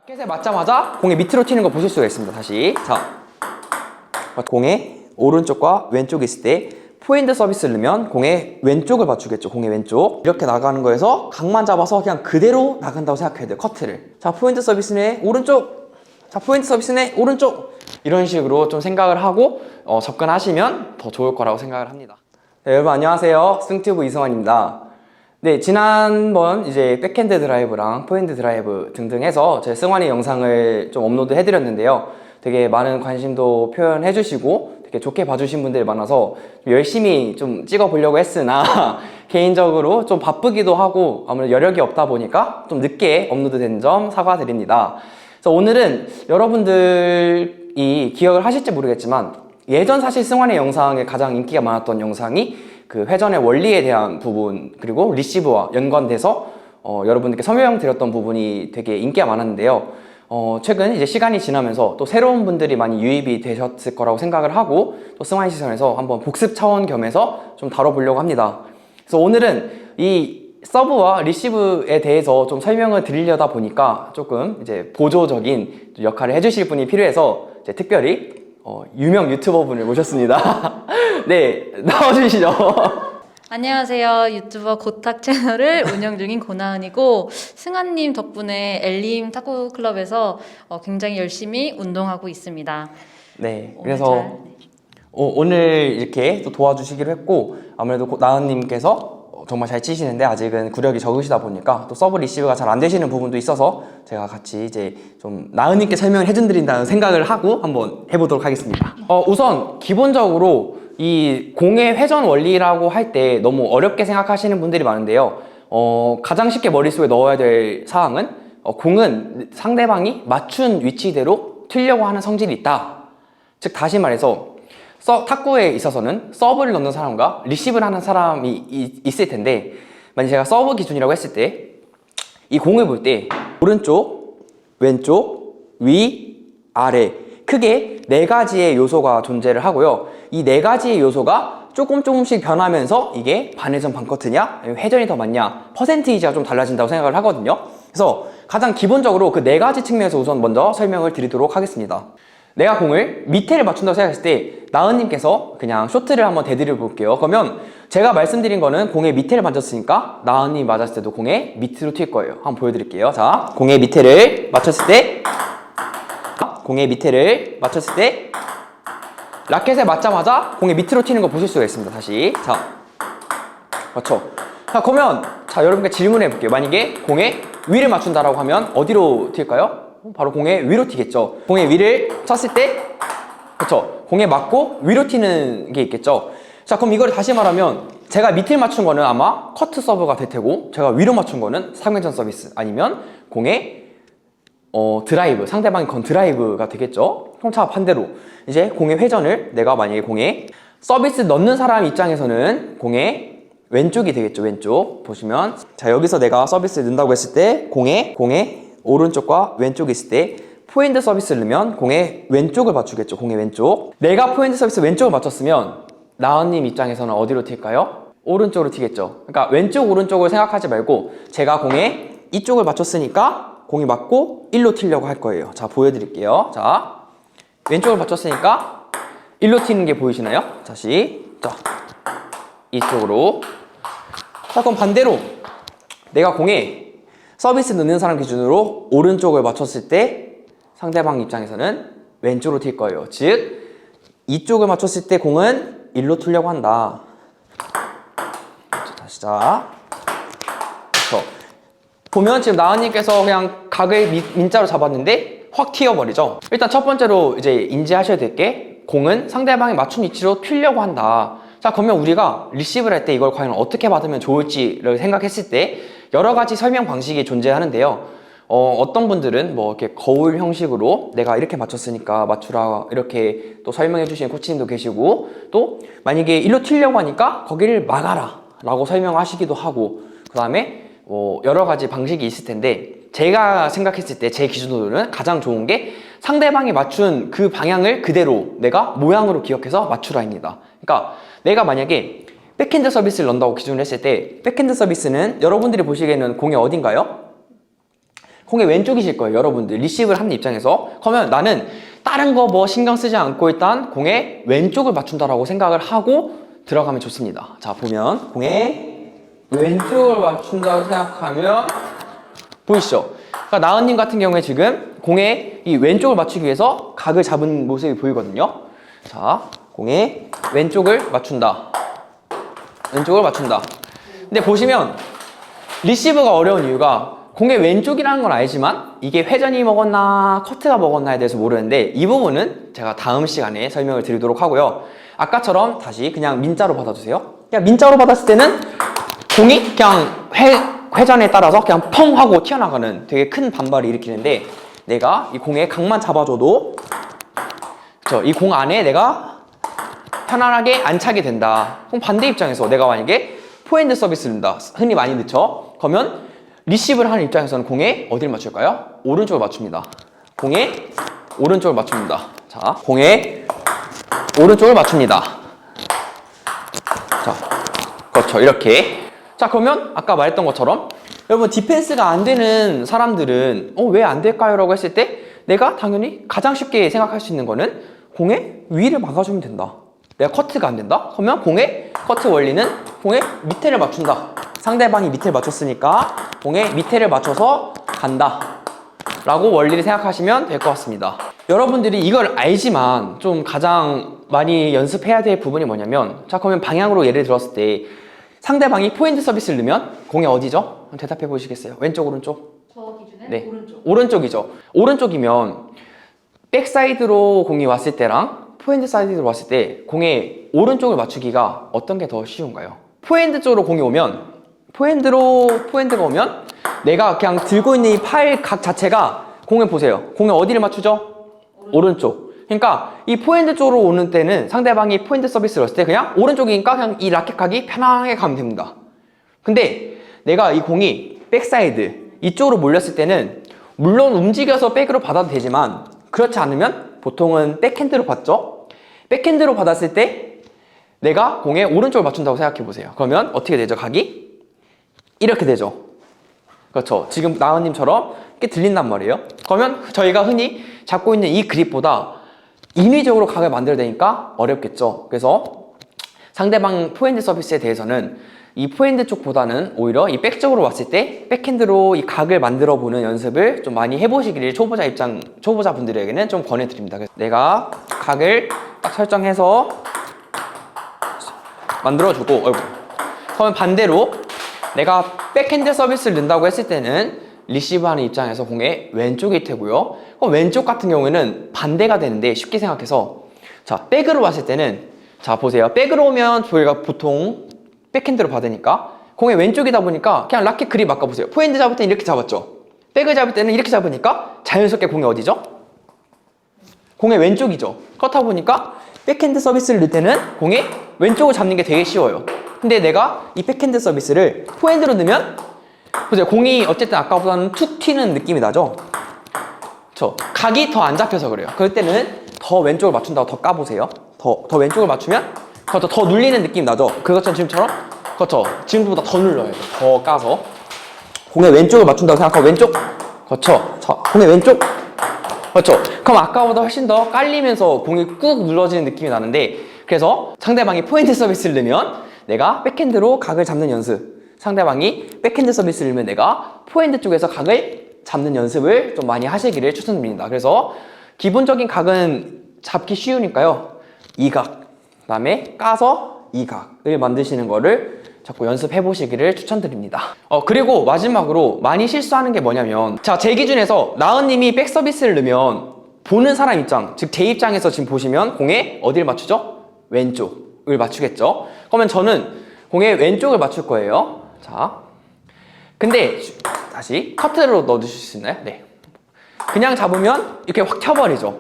라켓에 맞자마자 공의 밑으로 튀는 거 보실 수가 있습니다. 다시 자, 공의 오른쪽과 왼쪽이 있을 때 포핸드 서비스를 넣으면 공의 왼쪽을 맞추겠죠. 공의 왼쪽 이렇게 나가는 거에서 각만 잡아서 그냥 그대로 나간다고 생각해야 돼요. 커트를. 자, 포핸드 서비스네 오른쪽, 자, 포핸드 서비스네 오른쪽, 이런 식으로 좀 생각을 하고 접근하시면 더 좋을 거라고 생각을 합니다. 네, 여러분 안녕하세요. 승튜브 이승환입니다. 네, 지난번 이제 백핸드 드라이브랑 포핸드 드라이브 등등 해서 제 승환이 영상을 좀 업로드 해드렸는데요. 되게 많은 관심도 표현해 주시고 되게 좋게 봐주신 분들이 많아서 열심히 좀 찍어보려고 했으나 개인적으로 좀 바쁘기도 하고 아무래도 여력이 없다 보니까 좀 늦게 업로드된 점 사과드립니다. 그래서 오늘은 여러분들이 기억을 하실지 모르겠지만 예전 사실 승환의 영상에 가장 인기가 많았던 영상이 그 회전의 원리에 대한 부분 그리고 리시브와 연관돼서 여러분들께 설명 드렸던 부분이 되게 인기가 많았는데요. 최근 이제 시간이 지나면서 또 새로운 분들이 많이 유입이 되셨을 거라고 생각을 하고 또 승환 시선에서 한번 복습 차원 겸해서 좀 다뤄보려고 합니다. 그래서 오늘은 이 서브와 리시브에 대해서 좀 설명을 드리려다 보니까 조금 이제 보조적인 역할을 해주실 분이 필요해서 이제 특별히 유명 유튜버 분을 모셨습니다. 네, 나와주시죠. 안녕하세요. 유튜버 고탁 채널을 운영 중인 고나은이고 승환님 덕분에 엘림 탁구클럽에서 굉장히 열심히 운동하고 있습니다. 네, 그래서 오늘 이렇게 또 도와주시기로 했고 아무래도 나은님께서 정말 잘 치시는데 아직은 구력이 적으시다 보니까 또 서브 리시브가 잘 안 되시는 부분도 있어서 제가 같이 이제 좀 나은님께 설명을 해준다는 생각을 하고 한번 해보도록 하겠습니다. 우선 기본적으로 이 공의 회전 원리라고 할 때 너무 어렵게 생각하시는 분들이 많은데요. 가장 쉽게 머릿속에 넣어야 될 사항은 공은 상대방이 맞춘 위치대로 튀려고 하는 성질이 있다. 즉 다시 말해서 탁구에 있어서는 서브를 넣는 사람과 리시브를 하는 사람이 있을 텐데 만약 제가 서브 기준이라고 했을 때 이 공을 볼 때 오른쪽, 왼쪽, 위, 아래 크게 네 가지의 요소가 존재를 하고요. 이 네 가지의 요소가 조금씩 변하면서 이게 반회전 반커트냐 아니면 회전이 더 많냐 퍼센티지가 좀 달라진다고 생각을 하거든요. 그래서 가장 기본적으로 그 네 가지 측면에서 우선 먼저 설명을 드리도록 하겠습니다. 내가 공을 밑에를 맞춘다고 생각했을 때 나은님께서 그냥 쇼트를 한번 대드려 볼게요. 그러면 제가 말씀드린 거는 공의 밑에를 맞췄으니까 나은님이 맞았을 때도 공의 밑으로 튈 거예요. 한번 보여드릴게요. 자, 공의 밑에를 맞췄을 때 라켓에 맞자마자 공의 밑으로 튀는 거 보실 수가 있습니다. 다시 자, 그렇죠. 자, 그러면 여러분께 질문해 볼게요. 만약에 공의 위를 맞춘다라고 하면 어디로 튈까요? 바로 공의 위로 튀겠죠. 공의 위를 쳤을 때 그렇죠. 공에 맞고 위로 튀는 게 있겠죠. 자, 그럼 이걸 다시 말하면 제가 밑을 맞춘 거는 아마 커트 서브가 될 테고 제가 위로 맞춘 거는 상회전 서비스 아니면 공의 드라이브, 상대방이 건 드라이브가 되겠죠. 그럼 자, 반대로 이제 공의 회전을 내가 만약에 공에 서비스 넣는 사람 입장에서는 공의 왼쪽이 되겠죠. 왼쪽 보시면 자, 여기서 내가 서비스를 넣는다고 했을 때 공의 오른쪽과 왼쪽이 있을 때 포핸드 서비스를 넣으면 공의 왼쪽을 맞추겠죠. 공의 왼쪽. 내가 포핸드 서비스 왼쪽을 맞췄으면 나은님 입장에서는 어디로 튈까요? 오른쪽으로 튀겠죠. 그러니까 왼쪽 오른쪽을 생각하지 말고 제가 공의 이쪽을 맞췄으니까 공이 맞고 1로 튀려고 할 거예요. 자, 보여드릴게요. 자, 왼쪽을 맞췄으니까 1로 튀는 게 보이시나요? 다시 자, 이쪽으로. 자, 그럼 반대로 내가 공에 서비스 넣는 사람 기준으로 오른쪽을 맞췄을 때 상대방 입장에서는 왼쪽으로 튈 거예요. 즉 이쪽을 맞췄을 때 공은 1로 튀려고 한다. 다시 자, 그렇죠. 보면 지금 나은님께서 그냥 각을 민자로 잡았는데 확 튀어버리죠. 일단 첫 번째로 이제 인지하셔야 될 게 공은 상대방이 맞춘 위치로 튀려고 한다. 자, 그러면 우리가 리시브를 할 때 이걸 과연 어떻게 받으면 좋을지를 생각했을 때 여러 가지 설명 방식이 존재하는데요. 어떤 분들은 뭐 이렇게 거울 형식으로 내가 이렇게 맞췄으니까 맞추라 이렇게 또 설명해 주시는 코치님도 계시고 또 만약에 일로 튀려고 하니까 거기를 막아라 라고 설명하시기도 하고 그 다음에 여러 가지 방식이 있을 텐데 제가 생각했을 때 제 기준으로는 가장 좋은 게 상대방이 맞춘 그 방향을 그대로 내가 모양으로 기억해서 맞추라입니다. 그러니까 내가 만약에 백핸드 서비스를 넣는다고 기준을 했을 때 백핸드 서비스는 여러분들이 보시기에는 공이 어딘가요? 공의 왼쪽이실 거예요, 여러분들. 리시브를 하는 입장에서. 그러면 나는 다른 거 뭐 신경 쓰지 않고 일단 공의 왼쪽을 맞춘다라고 생각을 하고 들어가면 좋습니다. 자, 보면 공의 왼쪽을 맞춘다고 생각하면 보이시죠? 그러니까 나은님 같은 경우에 지금 공의 이 왼쪽을 맞추기 위해서 각을 잡은 모습이 보이거든요. 자, 공의 왼쪽을 맞춘다. 왼쪽을 맞춘다. 근데 보시면 리시브가 어려운 이유가 공의 왼쪽이라는 건 알지만 이게 회전이 먹었나 커트가 먹었나에 대해서 모르는데 이 부분은 제가 다음 시간에 설명을 드리도록 하고요. 아까처럼 다시 그냥 민자로 받아주세요. 그냥 민자로 받았을 때는 공이 그냥 회전에 따라서 그냥 펑 하고 튀어나가는 되게 큰 반발을 일으키는데 내가 이 공의 각만 잡아줘도 이 공 안에 내가 편안하게 안차게 된다. 그럼 반대 입장에서 내가 만약에 포핸드 서비스를 넣는다. 흔히 많이 넣죠. 그러면 리시브를 하는 입장에서는 공에 어디를 맞출까요? 오른쪽을 맞춥니다. 공에 오른쪽을 맞춥니다. 자, 공에 오른쪽을 맞춥니다. 자, 그렇죠. 이렇게. 자, 그러면 아까 말했던 것처럼 여러분 디펜스가 안 되는 사람들은 왜 안 될까요? 라고 했을 때 내가 당연히 가장 쉽게 생각할 수 있는 거는 공의 위를 막아주면 된다. 내가 커트가 안 된다? 그러면 공의 커트 원리는 공의 밑에를 맞춘다. 상대방이 밑에를 맞췄으니까 공의 밑에를 맞춰서 간다 라고 원리를 생각하시면 될 것 같습니다. 여러분들이 이걸 알지만 좀 가장 많이 연습해야 될 부분이 뭐냐면 자, 그러면 방향으로 예를 들었을 때 상대방이 포핸드 서비스를 넣으면 공이 어디죠? 대답해 보시겠어요? 왼쪽, 오른쪽? 저 기준에 네. 오른쪽. 오른쪽이죠. 오른쪽이면 백사이드로 공이 왔을 때랑 포핸드 사이드로 왔을 때 공의 오른쪽을 맞추기가 어떤 게 더 쉬운가요? 포핸드 쪽으로 공이 오면 포핸드가 오면 내가 그냥 들고 있는 이 팔 각 자체가 공을 보세요. 공에 어디를 맞추죠? 오른쪽. 그러니까 이 포핸드 쪽으로 오는 때는 상대방이 포핸드 서비스를 했을 때 그냥 오른쪽이니까 그냥 이 라켓 각이 편안하게 가면 됩니다. 근데 내가 이 공이 백사이드 이쪽으로 몰렸을 때는 물론 움직여서 백으로 받아도 되지만 그렇지 않으면 보통은 백핸드로 받죠. 백핸드로 받았을 때 내가 공에 오른쪽을 맞춘다고 생각해 보세요. 그러면 어떻게 되죠? 각이? 이렇게 되죠. 그렇죠. 지금 나은님처럼 이렇게 들린단 말이에요. 그러면 저희가 흔히 잡고 있는 이 그립보다 인위적으로 각을 만들어야 되니까 어렵겠죠. 그래서 상대방 포핸드 서비스에 대해서는 이 포핸드 쪽보다는 오히려 이 백 쪽으로 왔을 때 백핸드로 이 각을 만들어 보는 연습을 좀 많이 해보시기를 초보자분들에게는 좀 권해드립니다. 그래서 내가 각을 딱 설정해서 만들어주고, 그러면 반대로 내가 백핸드 서비스를 넣는다고 했을 때는 리시브하는 입장에서 공의 왼쪽일 테고요. 그럼 왼쪽 같은 경우에는 반대가 되는데 쉽게 생각해서 자, 백으로 왔을 때는 자, 보세요. 백으로 오면 저희가 보통 백핸드로 받으니까 공의 왼쪽이다 보니까 그냥 라켓 그립 바꿔보세요. 포핸드 잡을 때는 이렇게 잡았죠. 백을 잡을 때는 이렇게 잡으니까 자연스럽게 공이 어디죠? 공의 왼쪽이죠. 그렇다 보니까 백핸드 서비스를 넣을 때는 공의 왼쪽을 잡는 게 되게 쉬워요. 근데 내가 이 백핸드 서비스를 포핸드로 넣으면 보세요. 공이 어쨌든 아까보다는 툭 튀는 느낌이 나죠? 각이 더 안 잡혀서 그래요. 그럴 때는 더 왼쪽을 맞춘다고 더 까보세요. 더 왼쪽을 맞추면 더 눌리는 느낌 나죠? 그것처럼 지금처럼 그렇죠. 지금보다 더 눌러야 돼요. 더 까서 공의 왼쪽을 맞춘다고 생각하고 왼쪽 그렇죠. 공의 왼쪽 그렇죠. 그럼 아까보다 훨씬 더 깔리면서 공이 꾹 눌러지는 느낌이 나는데 그래서 상대방이 포핸드 서비스를 넣으면 내가 백핸드로 각을 잡는 연습 상대방이 백핸드 서비스를 넣으면 내가 포핸드 쪽에서 각을 잡는 연습을 좀 많이 하시기를 추천드립니다. 그래서 기본적인 각은 잡기 쉬우니까요. 이 각 그 다음에 까서 이 각을 만드시는 거를 자꾸 연습해 보시기를 추천드립니다. 그리고 마지막으로 많이 실수하는 게 뭐냐면 자, 제 기준에서 나은님이 백 서비스를 넣으면 보는 사람 입장, 즉 제 입장에서 지금 보시면 공에 어디를 맞추죠? 왼쪽을 맞추겠죠. 그러면 저는 공에 왼쪽을 맞출 거예요. 자, 근데 다시 커트로 넣어주실 수 있나요? 네. 그냥 잡으면 이렇게 확 튀어버리죠.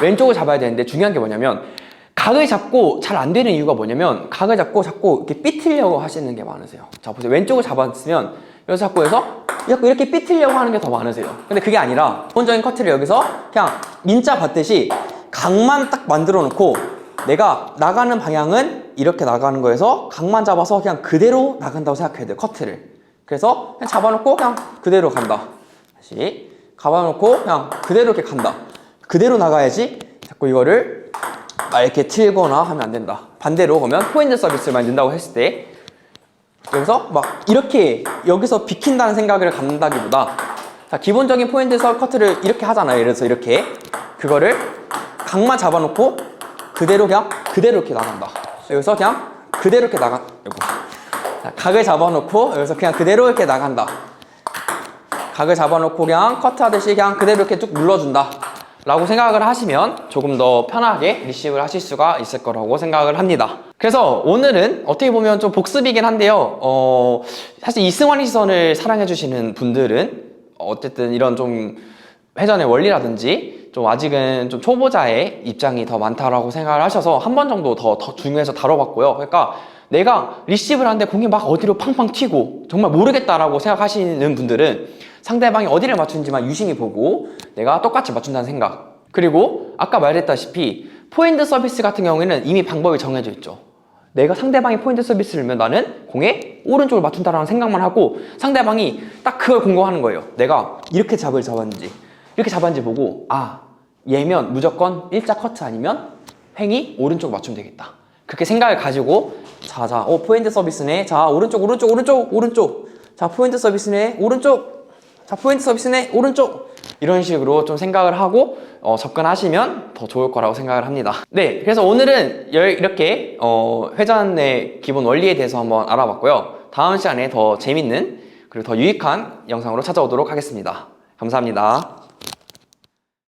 왼쪽을 잡아야 되는데 중요한 게 뭐냐면 각을 잡고 잘 안 되는 이유가 뭐냐면 각을 잡고 자꾸 이렇게 삐틀려고 하시는 게 많으세요. 자, 보세요. 왼쪽을 잡았으면 여기서 자꾸 해서 이렇게 삐틀려고 하는 게 더 많으세요. 근데 그게 아니라 기본적인 커트를 여기서 그냥 민자 받듯이 각만 딱 만들어 놓고 내가 나가는 방향은 이렇게 나가는 거에서 각만 잡아서 그냥 그대로 나간다고 생각해야 돼요. 커트를. 그래서 그냥 잡아놓고 그냥 그대로 간다. 다시 가봐놓고 그냥 그대로 이렇게 간다. 그대로 나가야지 자꾸 이거를 막 이렇게 틀거나 하면 안 된다. 반대로 그러면 포핸드 서비스를 많이 넣는다고 했을 때 여기서 막 이렇게 여기서 비킨다는 생각을 갖는다기보다 자, 기본적인 포핸드 커트를 이렇게 하잖아요. 예를 들어서 이렇게 그거를 각만 잡아놓고 그대로 그냥 그대로 이렇게 나간다. 여기서 그냥 그대로 이렇게 자, 각을 잡아놓고 여기서 그냥 그대로 이렇게 나간다. 각을 잡아놓고 그냥 커트하듯이 그냥 그대로 이렇게 쭉 눌러준다 라고 생각을 하시면 조금 더 편하게 리시브를 하실 수가 있을 거라고 생각을 합니다. 그래서 오늘은 어떻게 보면 좀 복습이긴 한데요. 사실 이승환의 시선을 사랑해주시는 분들은 어쨌든 이런 좀 회전의 원리라든지 좀 아직은 좀 초보자의 입장이 더 많다라고 생각을 하셔서 한 번 정도 더 중요해서 다뤄봤고요. 그러니까 내가 리시브를 하는데 공이 막 어디로 팡팡 튀고 정말 모르겠다라고 생각하시는 분들은 상대방이 어디를 맞추는지만 유심히 보고 내가 똑같이 맞춘다는 생각. 그리고 아까 말했다시피 포핸드 서비스 같은 경우에는 이미 방법이 정해져 있죠. 내가 상대방이 포핸드 서비스를 넣으면 나는 공에 오른쪽을 맞춘다라는 생각만 하고 상대방이 딱 그걸 공격하는 거예요. 내가 이렇게 잡았는지 이렇게 잡았는지 보고 아 얘면 무조건 일자 커트 아니면 횡이 오른쪽 맞추면 되겠다. 그렇게 생각을 가지고 자 포핸드 서비스네. 자 오른쪽 자 포핸드 서비스네. 오른쪽 자 포핸드 서비스네. 오른쪽 이런 식으로 좀 생각을 하고 접근하시면 더 좋을 거라고 생각을 합니다. 네, 그래서 오늘은 이렇게 회전의 기본 원리에 대해서 한번 알아봤고요. 다음 시간에 더 재밌는 그리고 더 유익한 영상으로 찾아오도록 하겠습니다. 감사합니다.